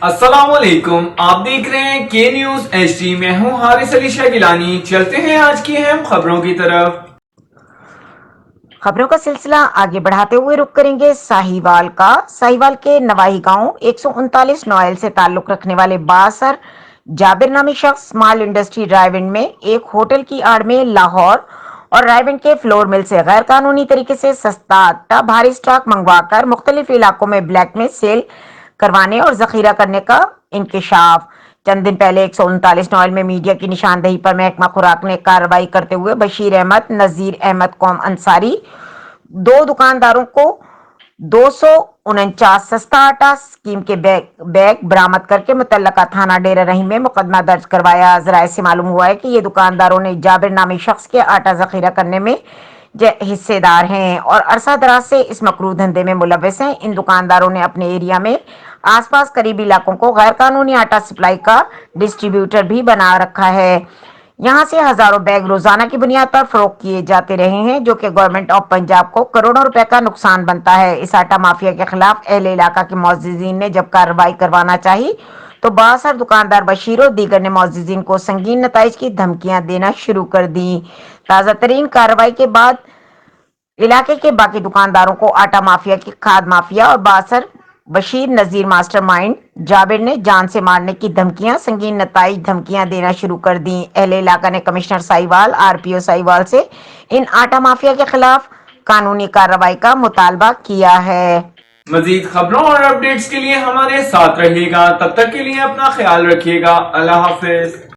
अस्सलाम वालेकुम, आप देख रहे हैं के न्यूज HD। मैं हूं हारिस अली शाह गिलानी। चलते हैं आज की अहम खबरों की तरफ। खबरों का सिलसिला आगे बढ़ाते हुए रुक करेंगे साहिवाल का। साहिवाल के नवाही गांव 139 नोएल से ताल्लुक रखने वाले बासर जाबिर नामी शख्स स्मॉल इंडस्ट्री ड्राइव-इन में एक होटल की आड़ में लाहौर और रायविंड के फ्लोर मिल से गैर कानूनी तरीके से सस्ता आटा भारी स्टॉक मंगवाकर मुख्तलिफ इलाकों में ब्लैक में सेल करवाने और जखीरा करने का इंकशाफ। चंद दिन पहले 139 नॉयल में मीडिया की निशानदेही पर महकमा खुराक ने कार्रवाई करते हुए बशीर अहमद, नजीर अहमद कौम अंसारी, दो दुकानदारों को 249 सस्ता आटा स्कीम के बैग बरामद करके मुतल्लका थाना डेरा रहीम में मुकदमा दर्ज करवाया। जराये से मालूम हुआ है कि ये दुकानदारों ने जाबिर नामी शख्स के आटा जखीरा करने में हिस्सेदार हैं और अरसा दराज से इस मकरूह धंधे में मुलव्वस हैं। इन दुकानदारों ने अपने एरिया में आसपास करीबी इलाकों को गैर कानूनी आटा सप्लाई का डिस्ट्रीब्यूटर भी बना रखा है। यहां से हजारों बैग रोजाना की बुनियाद पर फरोख्त किए जाते रहे हैं, जो कि गवर्नमेंट ऑफ पंजाब को करोड़ों रुपए का नुकसान बनता है। इस आटा माफिया के खिलाफ अहले इलाका के मुअज्जिजीन ने जब कार्रवाई करवाना चाहिए तो बासर दुकानदार बशीर और दीगर ने मुअज्जिजीन को संगीन नताइज की धमकियां देना शुरू कर दी। ताज़ा तरीन कार्रवाई के बाद इलाके के बाकी दुकानदारों को आटा माफिया की खाद माफिया और बासर बशीर नजीर मास्टरमाइंड जाबिर ने जान से मारने की धमकियां संगीन नताइज धमकियां देना शुरू कर दी। अहले इलाका ने कमिश्नर साहिवाल, RPO साहिवाल से इन आटा माफिया के खिलाफ कानूनी कार्रवाई का मुतालबा किया है। मजीद खबरों और अपडेट्स के लिए हमारे साथ रहिएगा। तब तक के लिए अपना ख्याल रखिएगा। अल्लाह हाफिज।